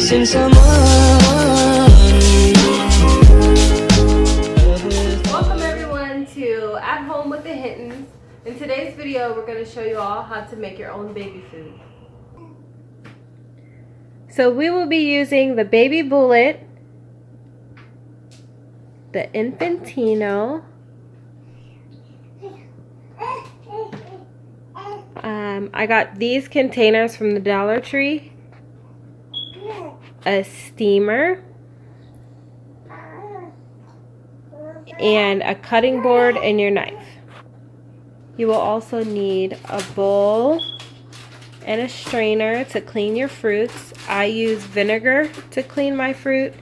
missing someone. Welcome everyone to At Home with the Hittens. In today's video, we're going to show you all how to make your own baby food. So we will be using the baby bullet, the Infantino, I got these containers from the Dollar Tree, a steamer, and a cutting board and your knife. You will also need a bowl and a strainer to clean your fruits. I use vinegar to clean my fruit.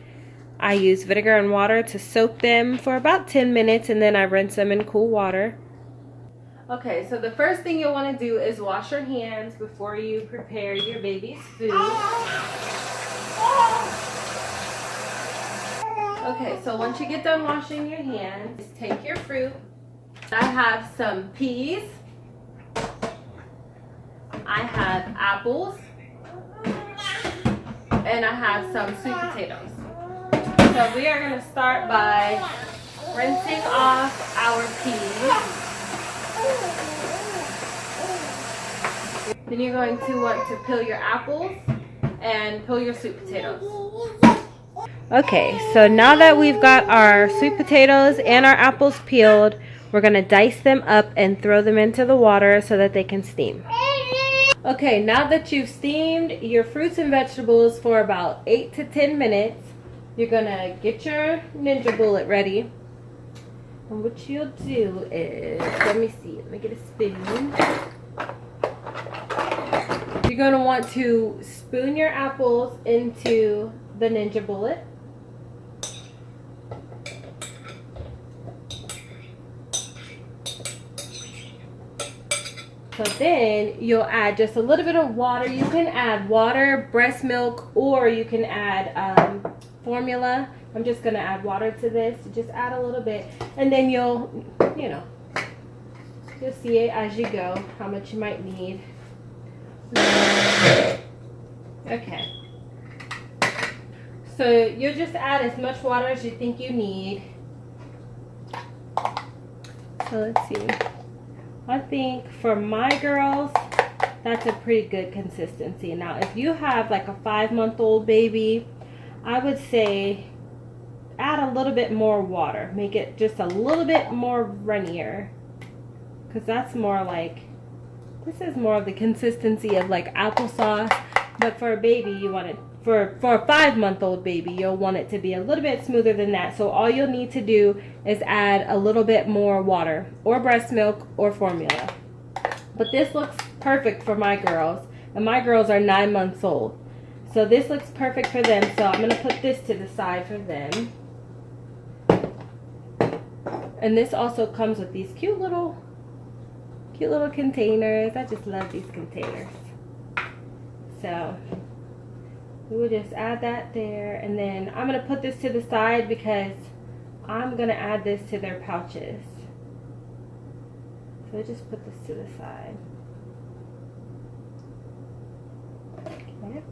I use vinegar and water to soak them for about 10 minutes and then I rinse them in cool water. Okay, so the first thing you'll want to do is wash your hands before you prepare your baby's food. Okay, so once you get done washing your hands, take your fruit. I have some peas. I have apples. And I have some sweet potatoes. So we are going to start by rinsing off our peas. Then you're going to want to peel your apples and peel your sweet potatoes. Okay, so now that we've got our sweet potatoes and our apples peeled, we're going to dice them up and throw them into the water so that they can steam. Okay, now that you've steamed your fruits and vegetables for about 8 to 10 minutes, you're going to get your Ninja Bullet ready. And what you'll do is, let me get a spoon. You're going to want to spoon your apples into the Ninja Bullet. So then you'll add just a little bit of water. You can add water, breast milk, or you can add formula. I'm just going to add water to this. Just add a little bit. And then you'll see it as you go, how much you might need. Okay. So you'll just add as much water as you think you need. So let's see. I think for my girls, that's a pretty good consistency. Now, if you have like a 5-month-old baby, I would say add a little bit more water. Make it just a little bit more runnier. Because that's more like, this is more of the consistency of like applesauce. But for a baby, you want it, for a 5-month-old baby, you'll want it to be a little bit smoother than that. So all you'll need to do is add a little bit more water or breast milk or formula. But this looks perfect for my girls. And my girls are 9 months old. So this looks perfect for them. So I'm going to put this to the side for them. And this also comes with these cute little containers. I just love these containers. So we will just add that there, and then I'm going to put this to the side because I'm going to add this to their pouches. So just put this to the side. Okay.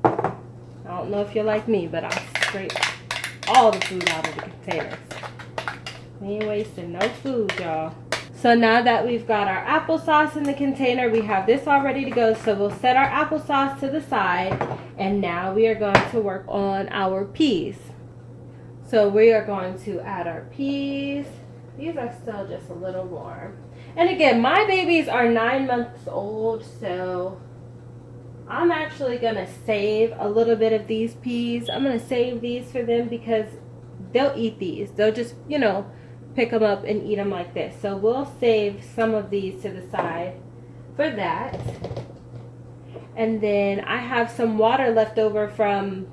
I don't know if you're like me, but I'll scrape all the food out of the containers. We ain't wasting no food, y'all. So now that we've got our applesauce in the container, we have this all ready to go. So we'll set our applesauce to the side. And now we are going to work on our peas. So we are going to add our peas. These are still just a little warm. And again, my babies are 9 months old. So I'm actually going to save a little bit of these peas. I'm going to save these for them because they'll eat these. They'll just, pick them up and eat them like this. So we'll save some of these to the side for that. And then I have some water left over from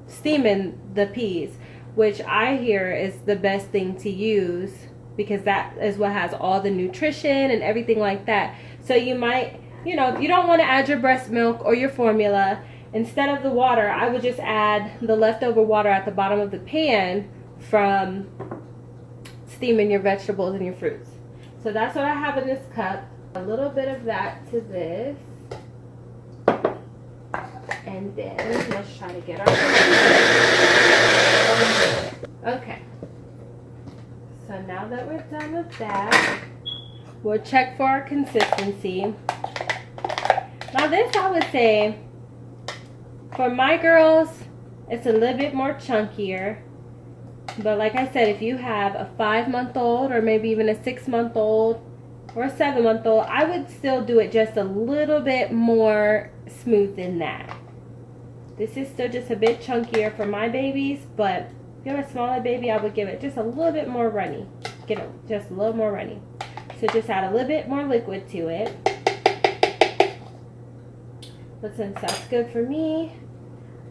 steaming the peas, which I hear is the best thing to use because that is what has all the nutrition and everything like that. So you might, if you don't want to add your breast milk or your formula, instead of the water, I would just add the leftover water at the bottom of the pan from steaming your vegetables and your fruits. So that's what I have in this cup. A little bit of that to this. And then let's try to get our okay. So now that we're done with that, we'll check for our consistency. Now this, I would say, for my girls, it's a little bit more chunkier. But like I said, if you have a 5-month-old or maybe even a 6-month-old or a 7-month-old, I would still do it just a little bit more smooth than that. This is still just a bit chunkier for my babies, but if you have a smaller baby, I would give it just a little bit more runny. Get it just a little more runny. So just add a little bit more liquid to it. But since that's good for me,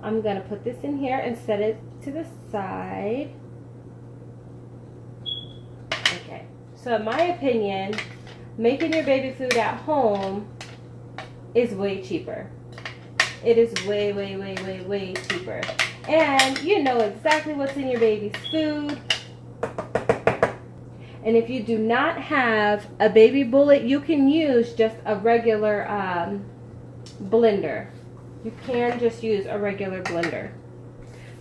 I'm going to put this in here and set it to the side. Okay. So in my opinion, making your baby food at home is way cheaper. It is way, way, way, way, way cheaper. And you know exactly what's in your baby's food. And if you do not have a baby bullet, you can use just a regular blender. You can just use a regular blender.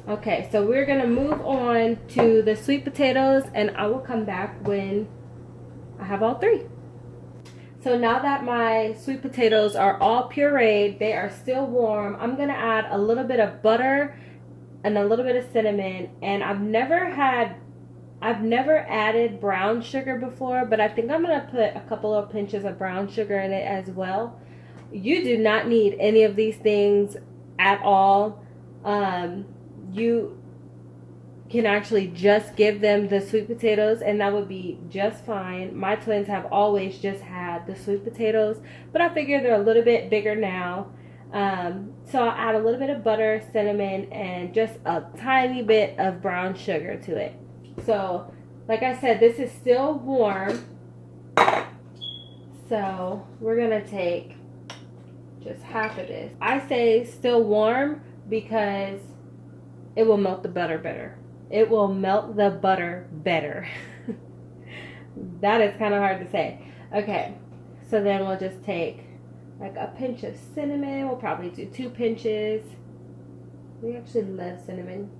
Okay, so we're going to move on to the sweet potatoes, and I will come back when I have all three. So now that my sweet potatoes are all pureed, they are still warm, I'm going to add a little bit of butter and a little bit of cinnamon. And I've never added brown sugar before, but I think I'm going to put a couple of pinches of brown sugar in it as well. You do not need any of these things at all. You can actually just give them the sweet potatoes and that would be just fine. My twins have always just had the sweet potatoes, but I figure they're a little bit bigger now. So I'll add a little bit of butter, cinnamon, and just a tiny bit of brown sugar to it. So, like I said, this is still warm. So we're going to take just half of this. I say still warm because it will melt the butter better. It will melt the butter better. That is kind of hard to say. Okay, so then we'll just take like a pinch of cinnamon. We'll probably do 2 pinches. We actually love cinnamon.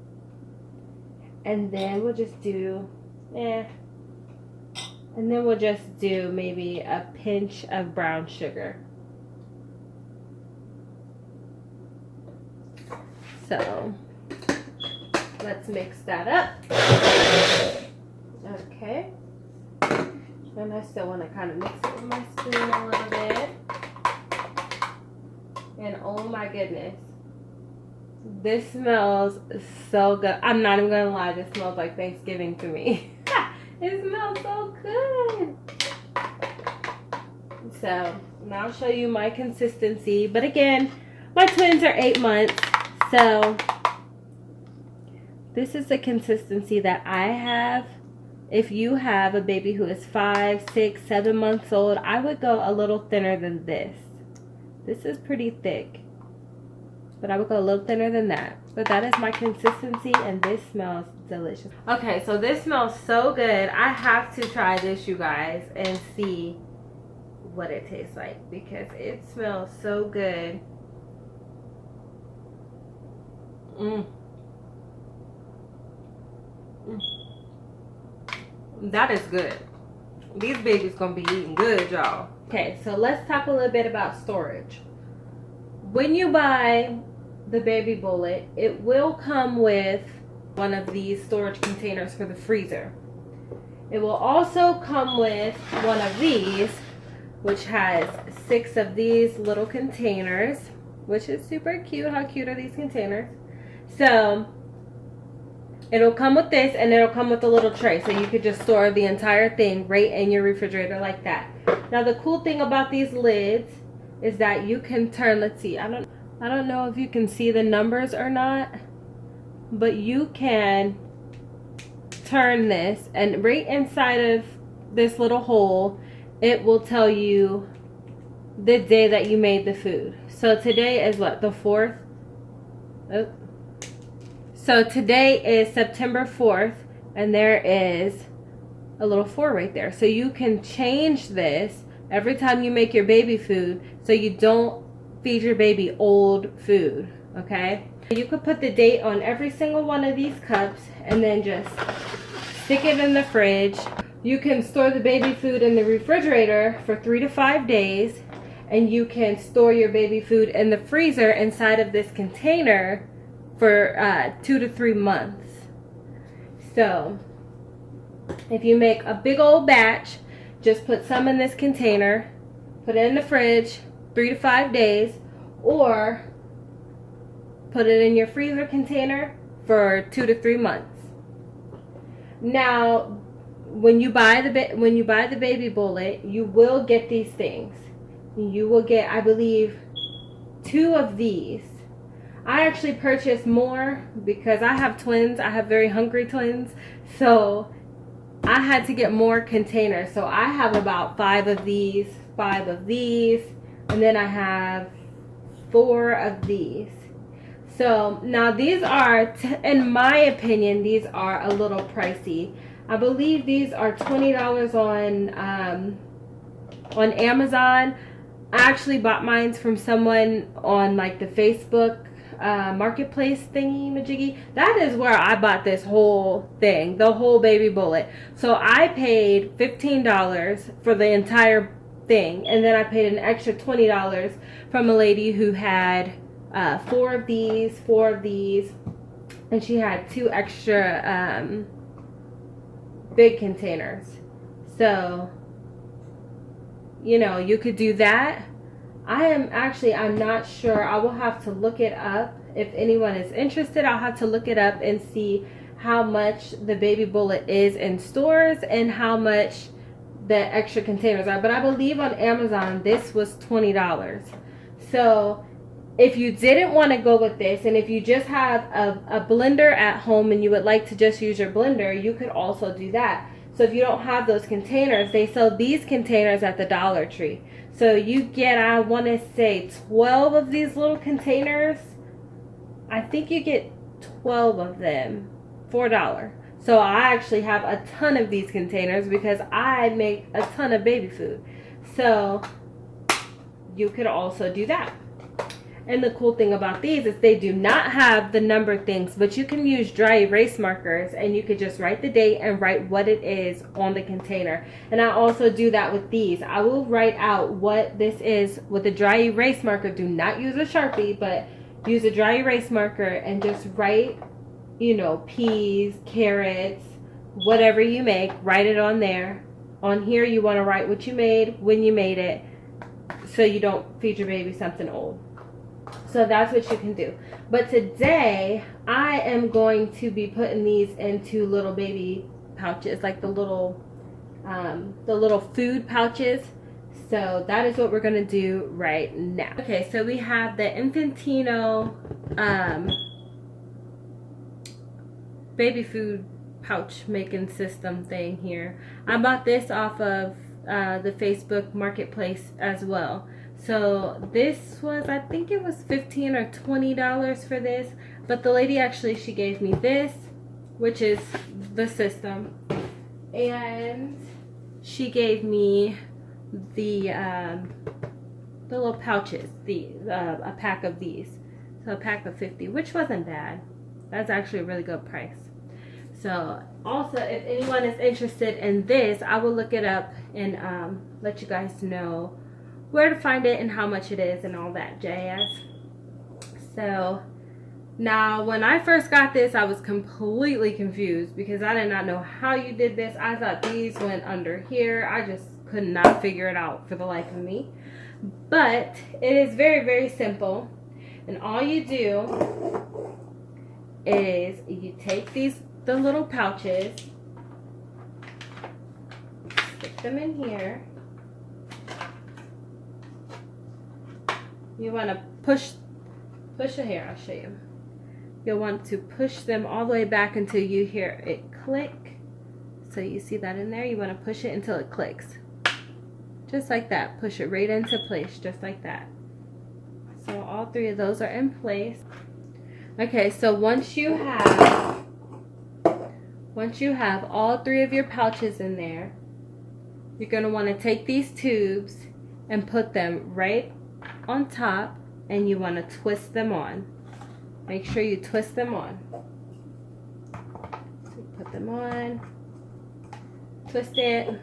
And then we'll just do, and then we'll just do maybe a pinch of brown sugar. So let's mix that up. Okay. And I still want to kind of mix it with my spoon a little bit. And oh my goodness, this smells so good. I'm not even gonna lie, this smells like Thanksgiving to me. It smells so good. So now I'll show you my consistency. But again, my twins are 8 months, so this is the consistency that I have. If you have a baby who is 5, 6, 7 months old, I would go a little thinner than this. This is pretty thick, but I would go a little thinner than that. But that is my consistency, and this smells delicious. Okay, so this smells so good. I have to try this, you guys, and see what it tastes like because it smells so good. That is good. These babies gonna be eating good, y'all. Okay, so let's talk a little bit about storage. When you buy the baby bullet, it will come with one of these storage containers for the freezer. It will also come with one of these, which has 6 of these little containers, which is super cute. How cute are these containers? So it'll come with this, and it'll come with a little tray, so you could just store the entire thing right in your refrigerator like that. Now the cool thing about these lids is that you can turn, let's see, I don't know if you can see the numbers or not, but you can turn this, and right inside of this little hole, it will tell you the day that you made the food. So today is what, the 4th? Oh. So today is September 4th, and there is a little 4 right there. So you can change this every time you make your baby food so you don't feed your baby old food. okay? You could put the date on every single one of these cups and then just stick it in the fridge. You can store the baby food in the refrigerator for 3 to 5 days, and you can store your baby food in the freezer inside of this container for 2 to 3 months. So if you make a big old batch, just put some in this container, put it in the fridge 3 to 5 days, or put it in your freezer container for 2 to 3 months. Now, when you buy the baby bullet, you will get these things. You will get, I believe, 2 of these. I actually purchased more because I have twins. I have very hungry twins, so I had to get more containers. So I have about 5 of these, and then I have 4 of these. So now these are, in my opinion, these are a little pricey. I believe these are $20 on Amazon. I actually bought mine from someone on like the Facebook marketplace thingy majiggy. That is where I bought this whole thing, the whole baby bullet. So I paid $15 for the entire thing, and then I paid an extra $20 from a lady who had 4 of these, and she had 2 extra big containers. So, you know, you could do that. I'm not sure. I will have to look it up. If anyone is interested, I'll have to look it up and see how much the baby bullet is in stores and how much the extra containers are. But I believe on Amazon this was $20. So if you didn't want to go with this, and if you just have a blender at home and you would like to just use your blender, you could also do that. So if you don't have those containers, they sell these containers at the Dollar Tree. So you get, I want to say 12 of these little containers. I think you get 12 of them for $4. So I actually have a ton of these containers because I make a ton of baby food. So you could also do that. And the cool thing about these is they do not have the number things, but you can use dry erase markers and you could just write the date and write what it is on the container. And I also do that with these. I will write out what this is with a dry erase marker. Do not use a Sharpie, but use a dry erase marker and just write, you know, peas, carrots, whatever you make, write it on there. On here you want to write what you made, when you made it, so you don't feed your baby something old. So that's what you can do. But today I am going to be putting these into little baby pouches, like the little food pouches. So that is what we're going to do right now. Okay, so we have the Infantino baby food pouch making system thing here. I bought this off of the Facebook marketplace as well. So this was, I think it was $15 or $20 for this, but the lady actually, she gave me this, which is the system, and she gave me the little pouches, a pack of these. So a pack of 50, which wasn't bad. That's actually a really good price. So also, if anyone is interested in this, I will look it up and let you guys know where to find it and how much it is and all that jazz. So now when I first got this, I was completely confused because I did not know how you did this. I thought these went under here. I just could not figure it out for the life of me. But it is very, very simple. And all you do is you take the little pouches, stick them in here. You want to push it here. I'll show you. You'll want to push them all the way back until you hear it click. So you see that in there? You want to push it until it clicks. Just like that. Push it right into place, just like that. So all 3 of those are in place. Okay, so once you have all 3 of your pouches in there, you're going to want to take these tubes and put them right on top, and you want to twist them on. make sure you twist them on. So you put them on, twist it,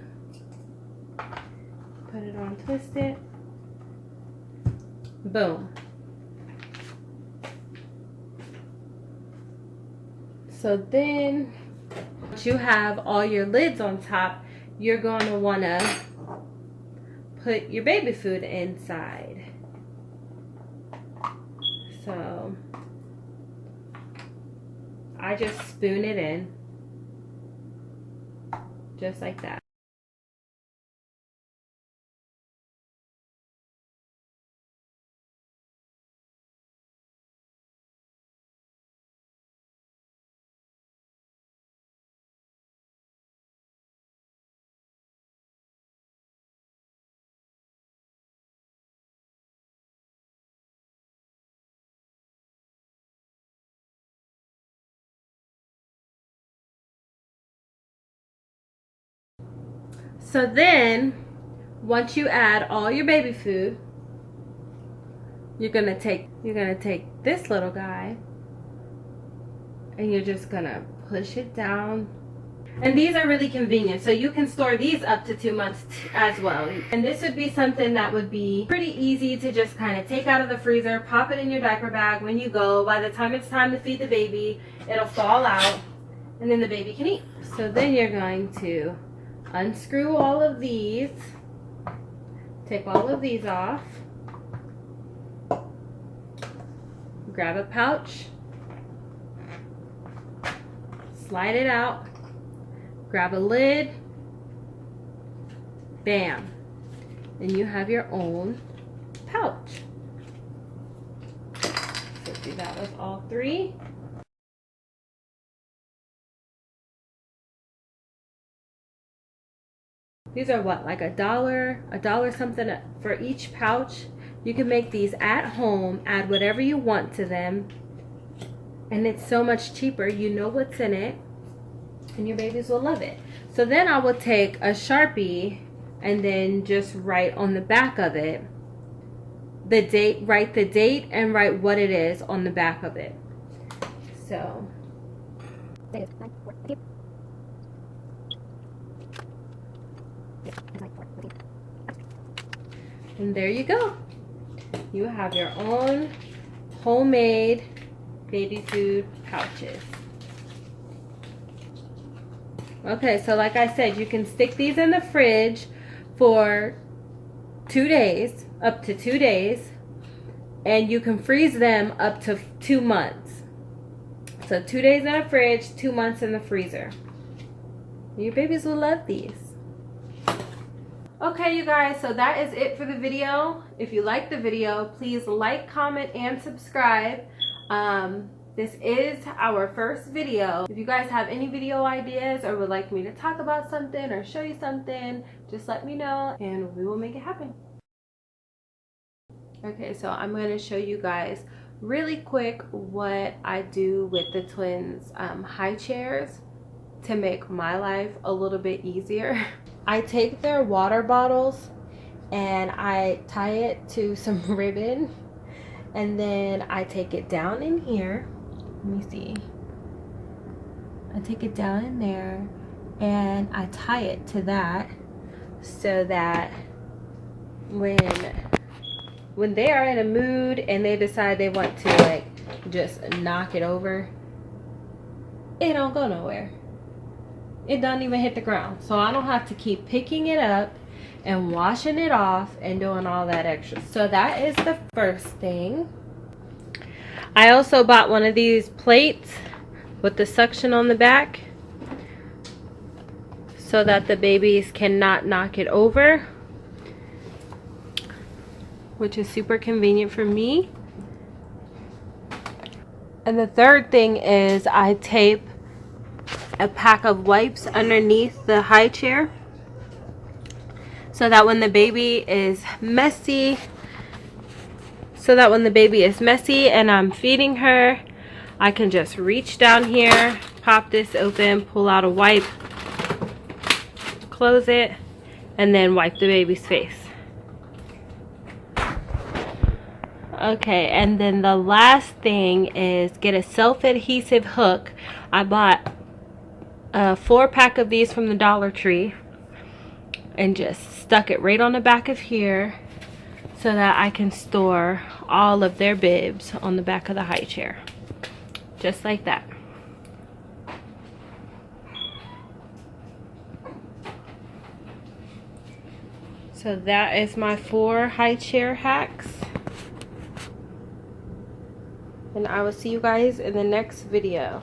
put it on, twist it, boom. So then, once you have all your lids on top, you're going to want to put your baby food inside. So I just spoon it in, just like that. So then, once you add all your baby food, you're gonna take this little guy and you're just gonna push it down. And these are really convenient, so you can store these up to 2 months as well. And this would be something that would be pretty easy to just kind of take out of the freezer, pop it in your diaper bag when you go. By the time it's time to feed the baby, it'll fall out and then the baby can eat. So then you're going to unscrew all of these, take all of these off, grab a pouch, slide it out, grab a lid, bam, and you have your own pouch. So do that with all three. These are what, like a dollar something for each pouch. You can make these at home, add whatever you want to them, and it's so much cheaper. You know what's in it, and your babies will love it. So then I will take a Sharpie and then just write on the back of it the date, write the date and write what it is on the back of it. So and there you go. You have your own homemade baby food pouches. Okay, so like I said, you can stick these in the fridge for 2 days, up to 2 days, and you can freeze them up to 2 months. So 2 days in the fridge, 2 months in the freezer. Your babies will love these. Okay, you guys, so that is it for the video. If you like the video, please like, comment, and subscribe. This is our first video. If you guys have any video ideas or would like me to talk about something or show you something, just let me know and we will make it happen. Okay, so I'm going to show you guys really quick what I do with the twins' high chairs to make my life a little bit easier. I take their water bottles and I tie it to some ribbon, and then I take it down in here. Let me see. I take it down in there and I tie it to that so that when they are in a mood and they decide they want to like just knock it over, it don't go nowhere. It doesn't even hit the ground. So I don't have to keep picking it up and washing it off and doing all that extra. So that is the first thing. I also bought one of these plates with the suction on the back so that the babies cannot knock it over, which is super convenient for me. And the third thing is I tape a pack of wipes underneath the high chair so that when the baby is messy and I'm feeding her, I can just reach down here, pop this open, pull out a wipe, close it, and then wipe the baby's face. Okay, and then the last thing is get a self-adhesive hook. I bought a 4-pack of these from the Dollar Tree and just stuck it right on the back of here so that I can store all of their bibs on the back of the high chair. Just like that. So that is my 4 high chair hacks. And I will see you guys in the next video.